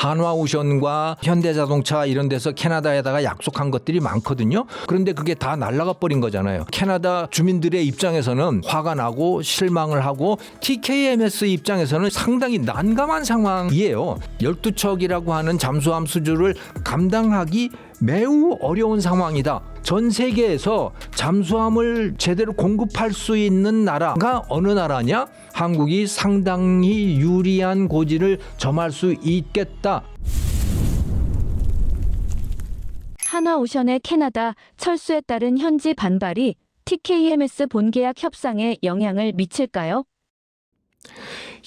한화오션과 현대자동차 이런 데서 캐나다에다가 약속한 것들이 많거든요. 그런데 그게 다 날아가 버린 거잖아요. 캐나다 주민들의 입장에서는 화가 나고 실망을 하고 TKMS 입장에서는 상당히 난감한 상황이에요. 12척이라고 하는 잠수함 수주를 감당하기 매우 어려운 상황이다. 전 세계에서 잠수함을 제대로 공급할 수 있는 나라가 어느 나라냐? 한국이 상당히 유리한 고지를 점할 수 있겠다. 한화오션의 캐나다 철수에 따른 현지 반발이 TKMS 본계약 협상에 영향을 미칠까요?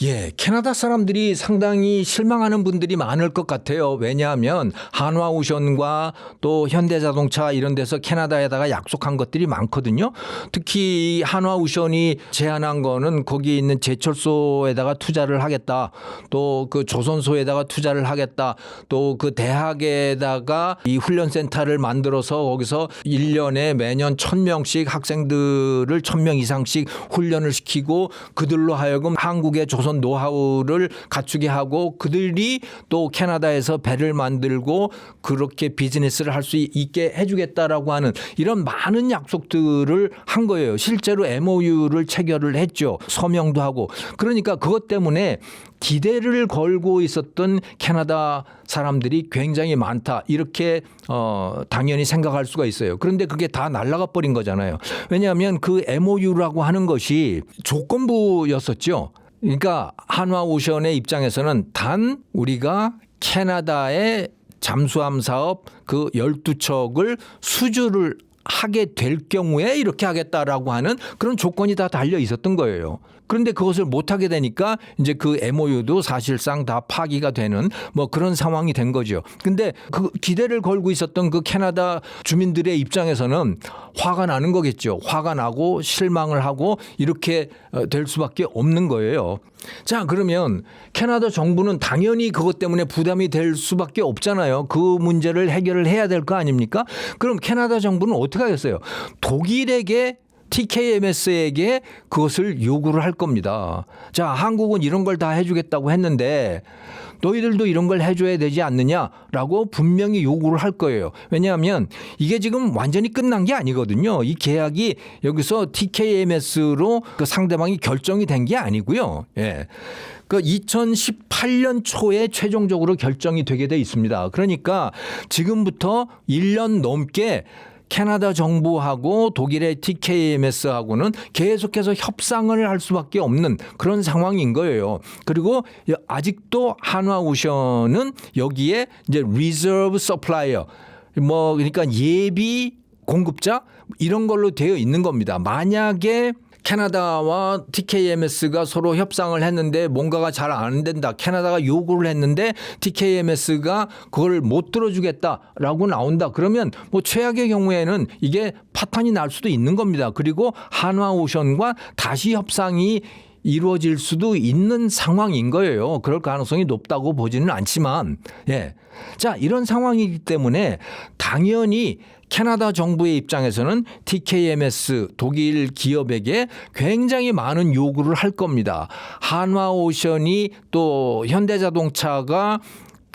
예, 캐나다 사람들이 상당히 실망하는 분들이 많을 것 같아요. 왜냐하면 한화오션과 또 현대자동차 이런 데서 캐나다에다가 약속한 것들이 많거든요. 특히 한화오션이 제안한 거는 거기 있는 제철소에다가 투자를 하겠다. 또 그 조선소에다가 투자를 하겠다. 또 그 대학에다가 이 훈련센터를 만들어서 거기서 1년에 매년 1,000명씩 학생들을 1,000명 이상씩 훈련을 시키고 그들로 하여금 한국의 조선 노하우를 갖추게 하고 그들이 또 캐나다에서 배를 만들고 그렇게 비즈니스를 할 수 있게 해주겠다라고 하는 이런 많은 약속들을 한 거예요. 실제로 MOU를 체결을 했죠. 서명도 하고. 그러니까 그것 때문에 기대를 걸고 있었던 캐나다 사람들이 굉장히 많다. 이렇게 당연히 생각할 수가 있어요. 그런데 그게 다 날아가 버린 거잖아요. 왜냐하면 그 MOU라고 하는 것이 조건부였었죠. 그러니까 한화오션의 입장에서는 단 우리가 캐나다의 잠수함 사업 그 12척을 수주를 하게 될 경우에 이렇게 하겠다라고 하는 그런 조건이 다 달려 있었던 거예요. 그런데 그것을 못하게 되니까 이제 그 MOU도 사실상 다 파기가 되는 뭐 그런 상황이 된 거죠. 근데 그 기대를 걸고 있었던 그 캐나다 주민들의 입장에서는 화가 나는 거겠죠. 화가 나고 실망을 하고 이렇게 될 수밖에 없는 거예요. 자, 그러면 캐나다 정부는 당연히 그것 때문에 부담이 될 수밖에 없잖아요. 그 문제를 해결을 해야 될 거 아닙니까? 그럼 캐나다 정부는 어떻게 하겠어요? 독일에게 TKMS에게 그것을 요구를 할 겁니다. 자, 한국은 이런 걸 다 해주겠다고 했는데 너희들도 이런 걸 해줘야 되지 않느냐라고 분명히 요구를 할 거예요. 왜냐하면 이게 지금 완전히 끝난 게 아니거든요. 이 계약이 여기서 TKMS로 그 상대방이 결정이 된 게 아니고요. 예. 그 2018년 초에 최종적으로 결정이 되게 돼 있습니다. 그러니까 지금부터 1년 넘게 캐나다 정부하고 독일의 TKMS하고는 계속해서 협상을 할 수밖에 없는 그런 상황인 거예요. 그리고 아직도 한화오션은 여기에 이제 리저브 서플라이어 뭐 그러니까 예비 공급자 이런 걸로 되어 있는 겁니다. 만약에 캐나다와 TKMS가 서로 협상을 했는데 뭔가가 잘 안 된다. 캐나다가 요구를 했는데 TKMS가 그걸 못 들어주겠다라고 나온다. 그러면 뭐 최악의 경우에는 이게 파탄이 날 수도 있는 겁니다. 그리고 한화오션과 다시 협상이 이루어질 수도 있는 상황인 거예요. 그럴 가능성이 높다고 보지는 않지만, 예. 자, 이런 상황이기 때문에 당연히 캐나다 정부의 입장에서는 TKMS 독일 기업에게 굉장히 많은 요구를 할 겁니다. 한화오션이 또 현대자동차가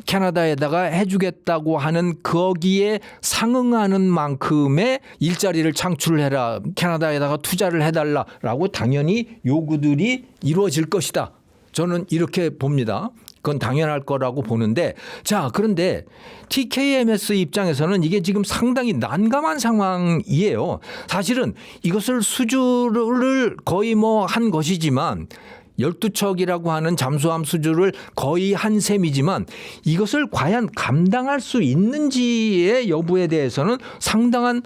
캐나다에다가 해주겠다고 하는 거기에 상응하는 만큼의 일자리를 창출해라. 캐나다에다가 투자를 해달라라고 당연히 요구들이 이루어질 것이다. 저는 이렇게 봅니다. 그건 당연할 거라고 보는데 자, 그런데 TKMS 입장에서는 이게 지금 상당히 난감한 상황이에요. 사실은 이것을 수주를 거의 뭐 한 것이지만 12척이라고 하는 잠수함 수주를 거의 한 셈이지만 이것을 과연 감당할 수 있는지의 여부에 대해서는 상당한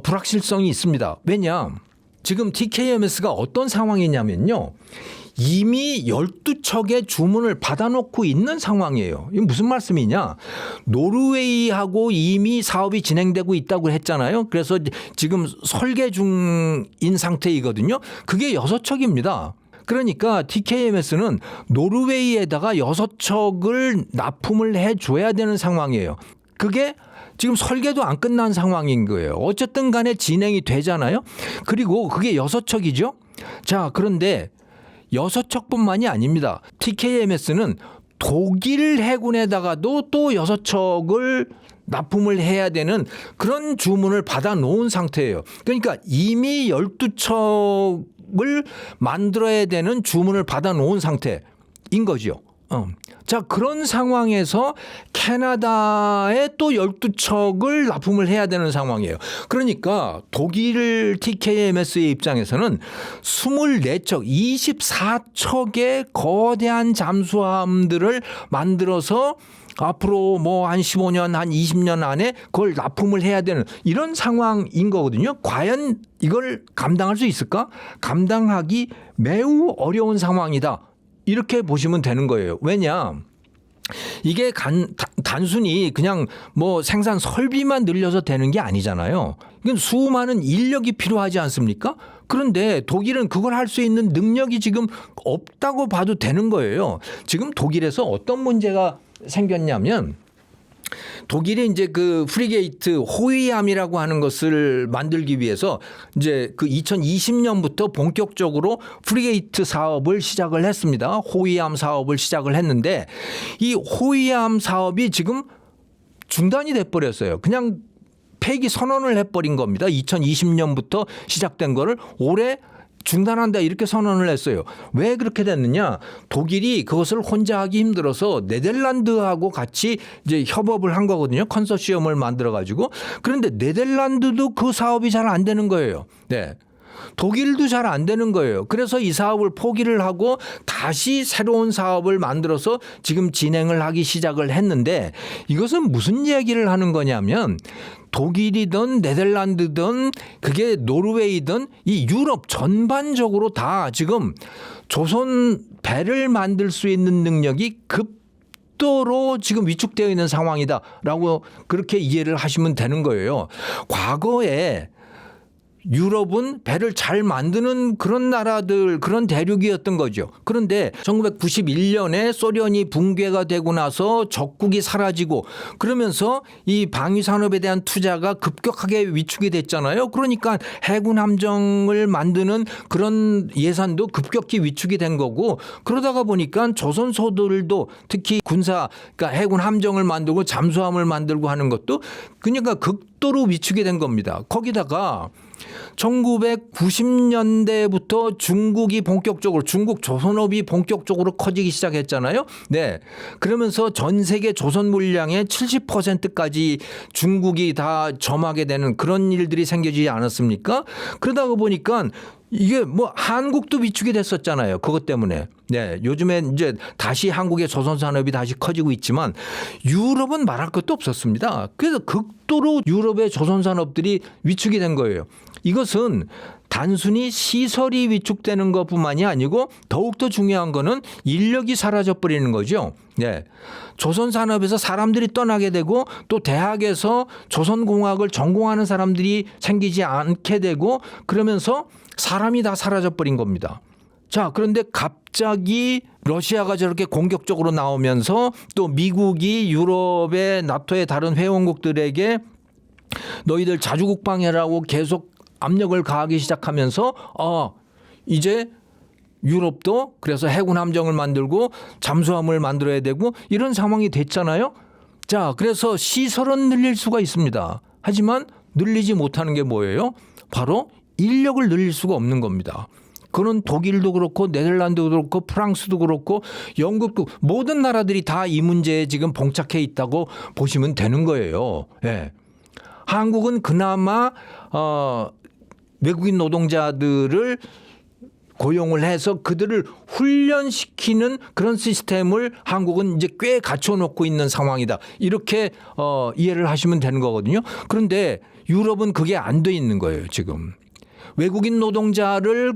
불확실성이 있습니다. 왜냐? 지금 TKMS가 어떤 상황이냐면요. 이미 12척의 주문을 받아놓고 있는 상황이에요. 이게 무슨 말씀이냐? 노르웨이하고 이미 사업이 진행되고 있다고 했잖아요. 그래서 지금 설계 중인 상태이거든요. 그게 6척입니다. 그러니까 TKMS는 노르웨이에다가 6척을 납품을 해줘야 되는 상황이에요. 그게 지금 설계도 안 끝난 상황인 거예요. 어쨌든 간에 진행이 되잖아요. 그리고 그게 6척이죠. 자, 그런데 6척뿐만이 아닙니다. TKMS는 독일 해군에다가도 또 6척을 납품을 해야 되는 그런 주문을 받아 놓은 상태예요. 그러니까 이미 12척을 만들어야 되는 주문을 받아 놓은 상태인 거죠. 자, 그런 상황에서 캐나다에 또 12척을 납품을 해야 되는 상황이에요. 그러니까 독일 TKMS의 입장에서는 24척, 24척의 거대한 잠수함들을 만들어서 앞으로 뭐 한 15년, 한 20년 안에 그걸 납품을 해야 되는 이런 상황인 거거든요. 과연 이걸 감당할 수 있을까? 감당하기 매우 어려운 상황이다. 이렇게 보시면 되는 거예요. 왜냐? 이게 단순히 그냥 뭐 생산 설비만 늘려서 되는 게 아니잖아요. 이건 수많은 인력이 필요하지 않습니까? 그런데 독일은 그걸 할 수 있는 능력이 지금 없다고 봐도 되는 거예요. 지금 독일에서 어떤 문제가 생겼냐면 독일이 이제 그 프리게이트 호위함이라고 하는 것을 만들기 위해서 이제 그 2020년부터 본격적으로 프리게이트 사업을 시작을 했습니다. 호위함 사업을 시작을 했는데 이 호위함 사업이 지금 중단이 돼 버렸어요. 그냥 폐기 선언을 해버린 겁니다. 2020년부터 시작된 거를 올해 중단한다 이렇게 선언을 했어요. 왜 그렇게 됐느냐? 독일이 그것을 혼자 하기 힘들어서 네덜란드하고 같이 이제 협업을 한 거거든요. 컨소시엄을 만들어 가지고. 그런데 네덜란드도 그 사업이 잘 안 되는 거예요. 네. 독일도 잘 안 되는 거예요. 그래서 이 사업을 포기를 하고 다시 새로운 사업을 만들어서 지금 진행을 하기 시작을 했는데 이것은 무슨 얘기를 하는 거냐면 독일이든 네덜란드든 그게 노르웨이든 이 유럽 전반적으로 다 지금 조선 배를 만들 수 있는 능력이 급도로 지금 위축되어 있는 상황이다라고 그렇게 이해를 하시면 되는 거예요. 과거에 유럽은 배를 잘 만드는 그런 나라들, 그런 대륙이었던 거죠. 그런데 1991년에 소련이 붕괴가 되고 나서 적국이 사라지고 그러면서 이 방위 산업에 대한 투자가 급격하게 위축이 됐잖아요. 그러니까 해군 함정을 만드는 그런 예산도 급격히 위축이 된 거고 그러다가 보니까 조선소들도 특히 군사, 그러니까 해군 함정을 만들고 잠수함을 만들고 하는 것도 그러니까 극도로 위축이 된 겁니다. 거기다가 1990년대부터 중국이 본격적으로 중국 조선업이 본격적으로 커지기 시작했잖아요. 네. 그러면서 전 세계 조선 물량의 70%까지 중국이 다 점하게 되는 그런 일들이 생기지 않았습니까? 그러다가 보니까 이게 뭐 한국도 위축이 됐었잖아요. 그것 때문에. 네. 요즘에 이제 다시 한국의 조선 산업이 다시 커지고 있지만 유럽은 말할 것도 없었습니다. 그래서 극도로 유럽의 조선 산업들이 위축이 된 거예요. 이것은 단순히 시설이 위축되는 것뿐만이 아니고 더욱더 중요한 거는 인력이 사라져 버리는 거죠. 네. 조선 산업에서 사람들이 떠나게 되고 또 대학에서 조선공학을 전공하는 사람들이 생기지 않게 되고 그러면서 사람이 다 사라져 버린 겁니다. 자, 그런데 갑자기 러시아가 저렇게 공격적으로 나오면서 또 미국이 유럽의 나토의 다른 회원국들에게 너희들 자주국방해라고 계속 압력을 가하기 시작하면서 이제 유럽도 그래서 해군 함정을 만들고 잠수함을 만들어야 되고 이런 상황이 됐잖아요. 자, 그래서 시설은 늘릴 수가 있습니다. 하지만 늘리지 못하는 게 뭐예요? 바로 인력을 늘릴 수가 없는 겁니다. 그런 독일도 그렇고 네덜란드도 그렇고 프랑스도 그렇고 영국도 모든 나라들이 다 이 문제에 지금 봉착해 있다고 보시면 되는 거예요. 예. 한국은 그나마 외국인 노동자들을 고용을 해서 그들을 훈련시키는 그런 시스템을 한국은 이제 꽤 갖춰놓고 있는 상황이다. 이렇게 이해를 하시면 되는 거거든요. 그런데 유럽은 그게 안 돼 있는 거예요, 지금. 외국인 노동자를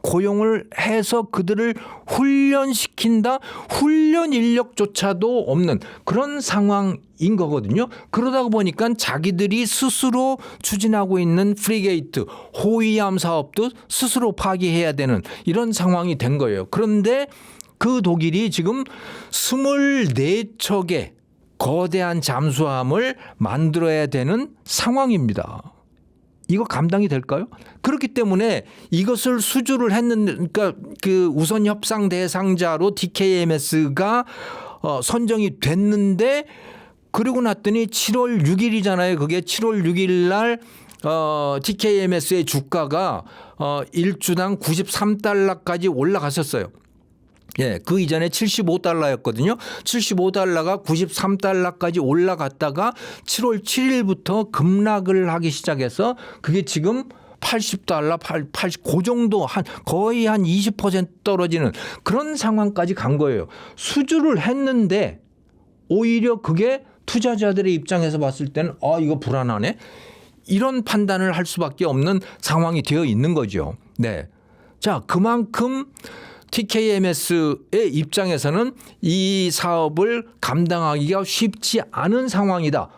고용을 해서 그들을 훈련시킨다. 훈련 인력조차도 없는 그런 상황인 거거든요. 그러다 보니까 자기들이 스스로 추진하고 있는 프리게이트, 호위함 사업도 스스로 파기해야 되는 이런 상황이 된 거예요. 그런데 그 독일이 지금 24척의 거대한 잠수함을 만들어야 되는 상황입니다. 이거 감당이 될까요? 그렇기 때문에 이것을 수주를 했는데, 그러니까 그 우선 협상 대상자로 TKMS가 선정이 됐는데 그러고 났더니 7월 6일이잖아요. 그게 7월 6일 날 TKMS의 주가가 1주당 93달러까지 올라갔었어요. 예, 그 이전에 75달러였거든요. 75달러가 93달러까지 올라갔다가 7월 7일부터 급락을 하기 시작해서 그게 지금 80달러, 80, 그 정도 거의 한 20% 떨어지는 그런 상황까지 간 거예요. 수주를 했는데 오히려 그게 투자자들의 입장에서 봤을 때는 이거 불안하네. 이런 판단을 할 수밖에 없는 상황이 되어 있는 거죠. 네. 자, 그만큼 TKMS의 입장에서는 이 사업을 감당하기가 쉽지 않은 상황이다.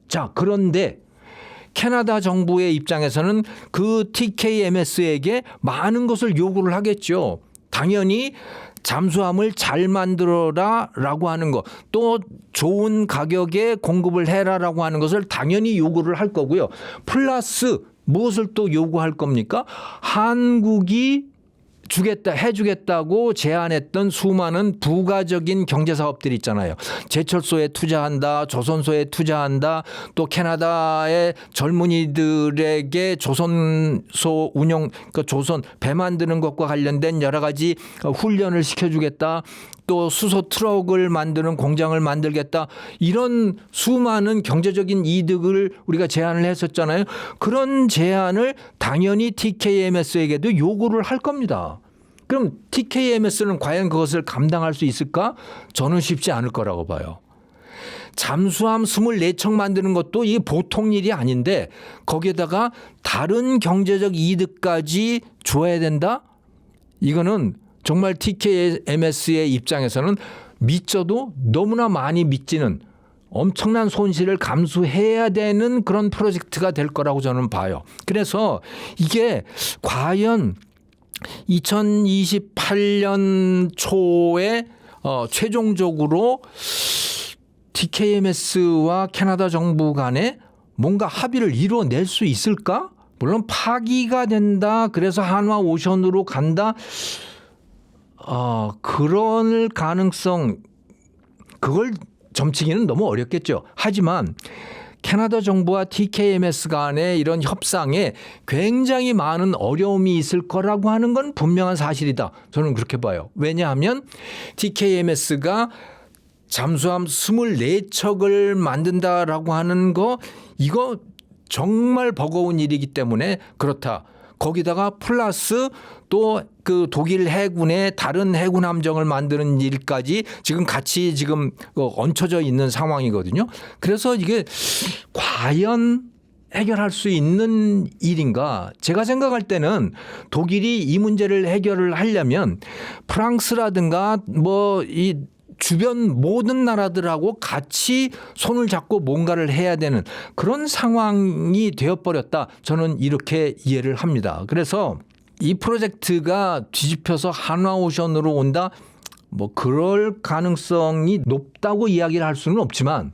자, 그런데 캐나다 정부의 입장에서는 그 TKMS에게 많은 것을 요구를 하겠죠. 당연히 잠수함을 잘 만들어라 라고 하는 것, 또 좋은 가격에 공급을 해라라고 하는 것을 당연히 요구를 할 거고요. 플러스 무엇을 또 요구할 겁니까? 한국이 해주겠다고 제안했던 수많은 부가적인 경제사업들이 있잖아요. 제철소에 투자한다, 조선소에 투자한다, 또 캐나다의 젊은이들에게 조선소 운영, 조선 배 만드는 것과 관련된 여러 가지 훈련을 시켜주겠다. 또 수소 트럭을 만드는 공장을 만들겠다. 이런 수많은 경제적인 이득을 우리가 제안을 했었잖아요. 그런 제안을 당연히 TKMS에게도 요구를 할 겁니다. 그럼 TKMS는 과연 그것을 감당할 수 있을까? 저는 쉽지 않을 거라고 봐요. 잠수함 24척 만드는 것도 이게 보통 일이 아닌데 거기에다가 다른 경제적 이득까지 줘야 된다? 이거는 정말 TKMS의 입장에서는 믿져도 너무나 많이 믿지는 엄청난 손실을 감수해야 되는 그런 프로젝트가 될 거라고 저는 봐요. 그래서 이게 과연 2028년 초에 최종적으로 TKMS와 캐나다 정부 간에 뭔가 합의를 이루어낼 수 있을까? 물론 파기가 된다. 그래서 한화오션으로 간다. 그럴 가능성, 그걸 점치기는 너무 어렵겠죠. 하지만 캐나다 정부와 TKMS 간의 이런 협상에 굉장히 많은 어려움이 있을 거라고 하는 건 분명한 사실이다. 저는 그렇게 봐요. 왜냐하면 TKMS가 잠수함 24척을 만든다라고 하는 거, 이거 정말 버거운 일이기 때문에 그렇다. 거기다가 플러스 또 그 독일 해군의 다른 해군 함정을 만드는 일까지 지금 같이 지금 얹혀져 있는 상황이거든요. 그래서 이게 과연 해결할 수 있는 일인가? 제가 생각할 때는 독일이 이 문제를 해결을 하려면 프랑스라든가 이 주변 모든 나라들하고 같이 손을 잡고 뭔가를 해야 되는 그런 상황이 되어버렸다. 저는 이렇게 이해를 합니다. 그래서 이 프로젝트가 뒤집혀서 한화오션으로 온다. 그럴 가능성이 높다고 이야기를 할 수는 없지만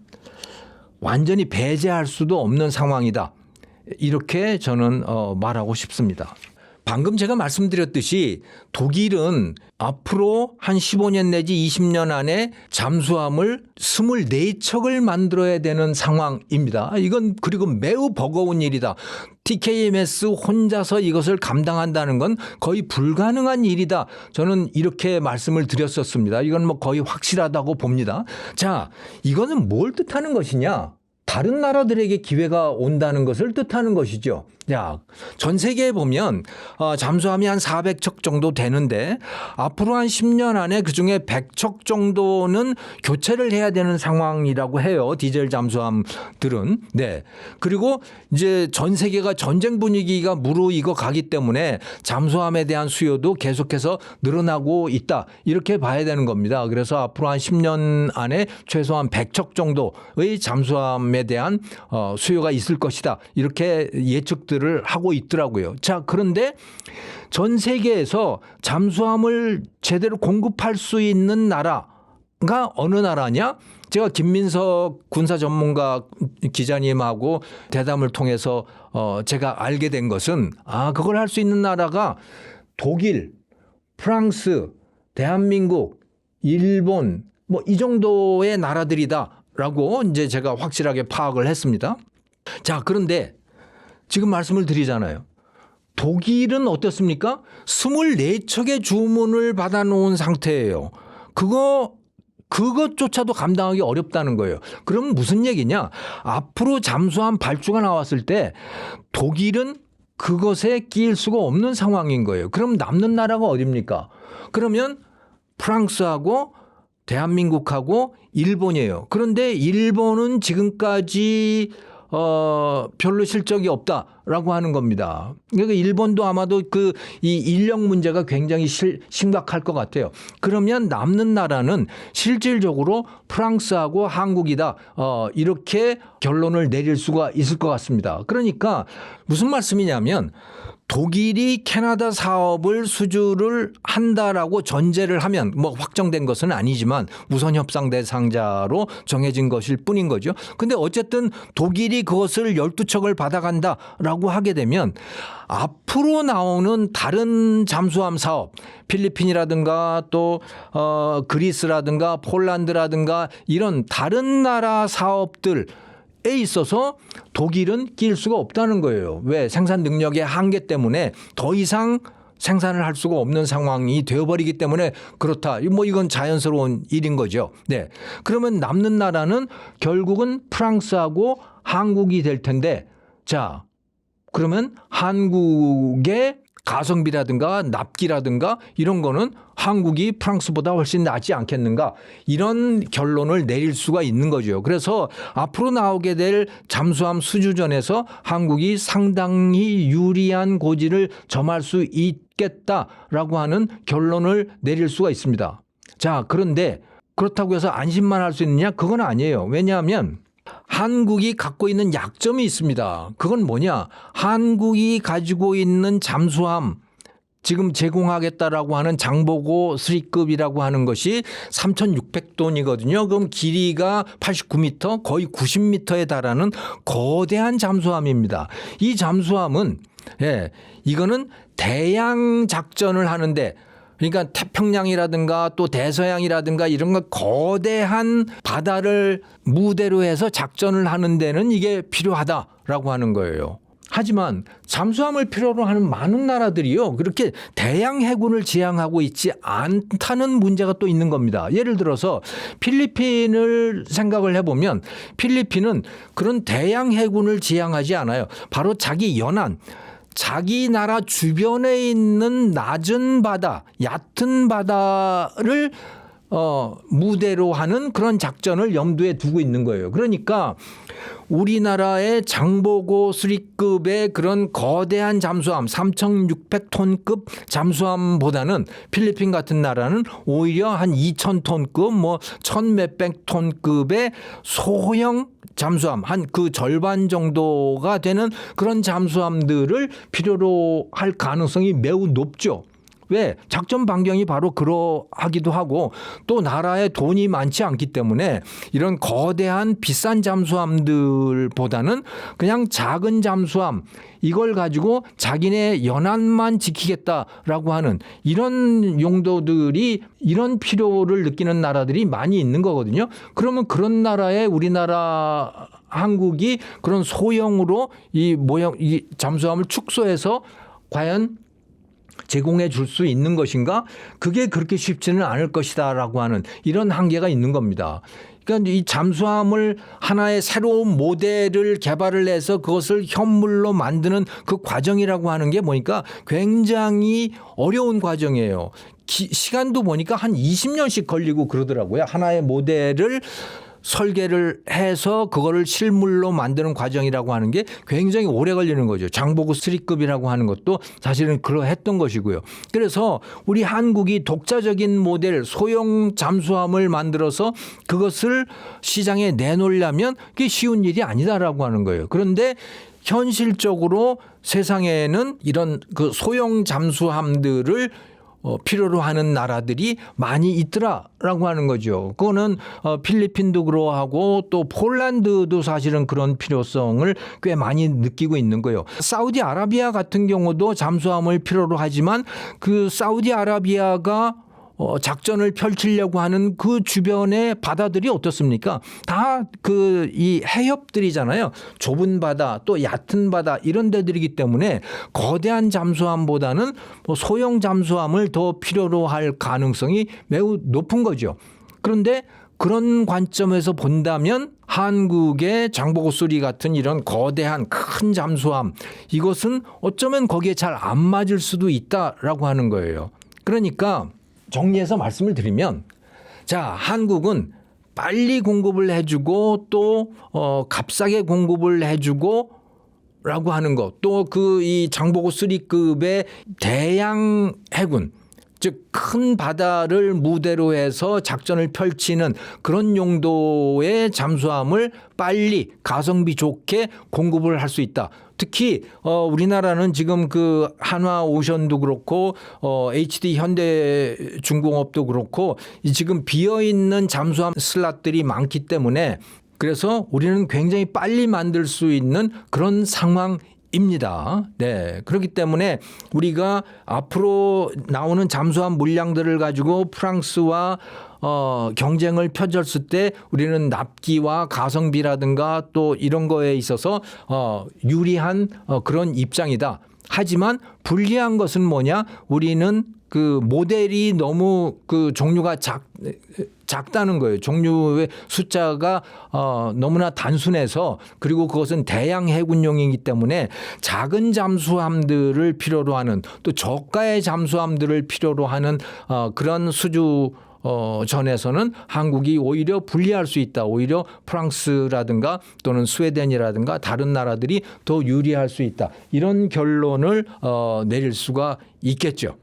완전히 배제할 수도 없는 상황이다. 이렇게 저는 말하고 싶습니다. 방금 제가 말씀드렸듯이 독일은 앞으로 한 15년 내지 20년 안에 잠수함을 24척을 만들어야 되는 상황입니다. 이건 그리고 매우 버거운 일이다. TKMS 혼자서 이것을 감당한다는 건 거의 불가능한 일이다. 저는 이렇게 말씀을 드렸었습니다. 이건 거의 확실하다고 봅니다. 자, 이거는 뭘 뜻하는 것이냐? 다른 나라들에게 기회가 온다는 것을 뜻하는 것이죠. 야, 전 세계에 보면 잠수함이 한 400척 정도 되는데 앞으로 한 10년 안에 그중에 100척 정도는 교체를 해야 되는 상황이라고 해요. 디젤 잠수함들은. 네. 그리고 이제 전 세계가 전쟁 분위기가 무르익어 가기 때문에 잠수함에 대한 수요도 계속해서 늘어나고 있다. 이렇게 봐야 되는 겁니다. 그래서 앞으로 한 10년 안에 최소한 100척 정도의 잠수함에 대한 수요가 있을 것이다. 이렇게 예측들을 하고 있더라고요. 자, 그런데 전 세계에서 잠수함을 제대로 공급할 수 있는 나라가 어느 나라냐? 제가 김민석 군사 전문가 기자님하고 대담을 통해서 제가 알게 된 것은 그걸 할 수 있는 나라가 독일, 프랑스, 대한민국, 일본 뭐 이 정도의 나라들이다라고 이제 제가 확실하게 파악을 했습니다. 자, 그런데 지금 말씀을 드리잖아요. 독일은 어떻습니까? 24척의 주문을 받아놓은 상태예요. 그것조차도 감당하기 어렵다는 거예요. 그럼 무슨 얘기냐? 앞으로 잠수함 발주가 나왔을 때 독일은 그것에 끼일 수가 없는 상황인 거예요. 그럼 남는 나라가 어디입니까? 그러면 프랑스하고 대한민국하고 일본이에요. 그런데 일본은 지금까지 별로 실적이 없다라고 하는 겁니다. 그러니까 일본도 아마도 이 인력 문제가 굉장히 심각할 것 같아요. 그러면 남는 나라는 실질적으로 프랑스하고 한국이다. 이렇게 결론을 내릴 수가 있을 것 같습니다. 그러니까 무슨 말씀이냐면 독일이 캐나다 사업을 수주를 한다라고 전제를 하면 뭐 확정된 것은 아니지만 우선 협상 대상자로 정해진 것일 뿐인 거죠. 근데 어쨌든 독일이 그것을 12척을 받아간다라고 하게 되면 앞으로 나오는 다른 잠수함 사업, 필리핀이라든가 또 그리스라든가 폴란드라든가 이런 다른 나라 사업들 에 있어서 독일은 낄 수가 없다는 거예요. 왜? 생산 능력의 한계 때문에 더 이상 생산을 할 수가 없는 상황이 되어버리기 때문에 그렇다. 뭐 이건 자연스러운 일인 거죠. 네. 그러면 남는 나라는 결국은 프랑스하고 한국이 될 텐데, 자, 그러면 한국의 가성비라든가 납기라든가 이런 거는 한국이 프랑스보다 훨씬 낫지 않겠는가, 이런 결론을 내릴 수가 있는 거죠. 그래서 앞으로 나오게 될 잠수함 수주전에서 한국이 상당히 유리한 고지를 점할 수 있겠다라고 하는 결론을 내릴 수가 있습니다. 자, 그런데 그렇다고 해서 안심만 할 수 있느냐? 그건 아니에요. 왜냐하면 한국이 갖고 있는 약점이 있습니다. 그건 뭐냐? 한국이 가지고 있는 잠수함, 지금 제공하겠다라고 하는 장보고 3급이라고 하는 것이 3,600톤이거든요. 그럼 길이가 89m, 거의 90m에 달하는 거대한 잠수함입니다. 이 잠수함은 이거는 대양 작전을 하는데, 그러니까 태평양이라든가 또 대서양이라든가 이런 거 거대한 바다를 무대로 해서 작전을 하는 데는 이게 필요하다라고 하는 거예요. 하지만 잠수함을 필요로 하는 많은 나라들이요, 그렇게 대양 해군을 지향하고 있지 않다는 문제가 또 있는 겁니다. 예를 들어서 필리핀을 생각을 해보면 필리핀은 그런 대양 해군을 지향하지 않아요. 바로 자기 연안, 자기 나라 주변에 있는 낮은 바다, 얕은 바다를 무대로 하는 그런 작전을 염두에 두고 있는 거예요. 그러니까 우리나라의 장보고 3급의 그런 거대한 잠수함, 3,600톤급 잠수함보다는 필리핀 같은 나라는 오히려 한 2,000톤급, 뭐 1,000몇백 톤급의 소형 잠수함, 한 그 절반 정도가 되는 그런 잠수함들을 필요로 할 가능성이 매우 높죠. 왜? 작전 반경이 바로 그러하기도 하고, 또 나라에 돈이 많지 않기 때문에 이런 거대한 비싼 잠수함들보다는 그냥 작은 잠수함, 이걸 가지고 자기네 연안만 지키겠다라고 하는 이런 용도들이, 이런 필요를 느끼는 나라들이 많이 있는 거거든요. 그러면 그런 나라에 우리나라 한국이 그런 소형으로 이 잠수함을 축소해서 과연 제공해 줄 수 있는 것인가? 그게 그렇게 쉽지는 않을 것이다라고 하는 이런 한계가 있는 겁니다. 그러니까 이 잠수함을 하나의 새로운 모델을 개발을 해서 그것을 현물로 만드는 그 과정이라고 하는 게 보니까 굉장히 어려운 과정이에요. 시간도 보니까 한 20년씩 걸리고 그러더라고요. 하나의 모델을 설계를 해서 그거를 실물로 만드는 과정이라고 하는 게 굉장히 오래 걸리는 거죠. 장보고 3급이라고 하는 것도 사실은 그러했던 것이고요. 그래서 우리 한국이 독자적인 모델 소형 잠수함을 만들어서 그것을 시장에 내놓으려면 그게 쉬운 일이 아니다라고 하는 거예요. 그런데 현실적으로 세상에는 이런 그 소형 잠수함들을 필요로 하는 나라들이 많이 있더라라고 하는 거죠. 그거는 필리핀도 그러하고 또 폴란드도 사실은 그런 필요성을 꽤 많이 느끼고 있는 거예요. 사우디아라비아 같은 경우도 잠수함을 필요로 하지만 그 사우디아라비아가 작전을 펼치려고 하는 그 주변의 바다들이 어떻습니까? 다 이 해협들이잖아요. 좁은 바다 또 얕은 바다 이런 데들이기 때문에 거대한 잠수함보다는 소형 잠수함을 더 필요로 할 가능성이 매우 높은 거죠. 그런데 그런 관점에서 본다면 한국의 장보고소리 같은 이런 거대한 큰 잠수함 이것은 어쩌면 거기에 잘 안 맞을 수도 있다라고 하는 거예요. 그러니까 정리해서 말씀을 드리면 자, 한국은 빨리 공급을 해주고 또 값싸게 공급을 해주고 라고 하는 것 또 이 장보고 3급의 대양 해군 즉 큰 바다를 무대로 해서 작전을 펼치는 그런 용도의 잠수함을 빨리 가성비 좋게 공급을 할 수 있다. 특히 우리나라는 지금 한화 오션도 그렇고 HD 현대중공업도 그렇고 지금 비어 있는 잠수함 슬롯들이 많기 때문에 그래서 우리는 굉장히 빨리 만들 수 있는 그런 상황입니다. 네. 그렇기 때문에 우리가 앞으로 나오는 잠수함 물량들을 가지고 프랑스와 경쟁을 펼쳤을 때 우리는 납기와 가성비라든가 또 이런 거에 있어서 유리한 그런 입장이다. 하지만 불리한 것은 뭐냐? 우리는 모델이 너무 종류가 작다는 거예요. 종류의 숫자가 너무나 단순해서 그리고 그것은 대양 해군용이기 때문에 작은 잠수함들을 필요로 하는 또 저가의 잠수함들을 필요로 하는 그런 수주 전에서는 한국이 오히려 불리할 수 있다. 오히려 프랑스라든가 또는 스웨덴이라든가 다른 나라들이 더 유리할 수 있다. 이런 결론을 내릴 수가 있겠죠.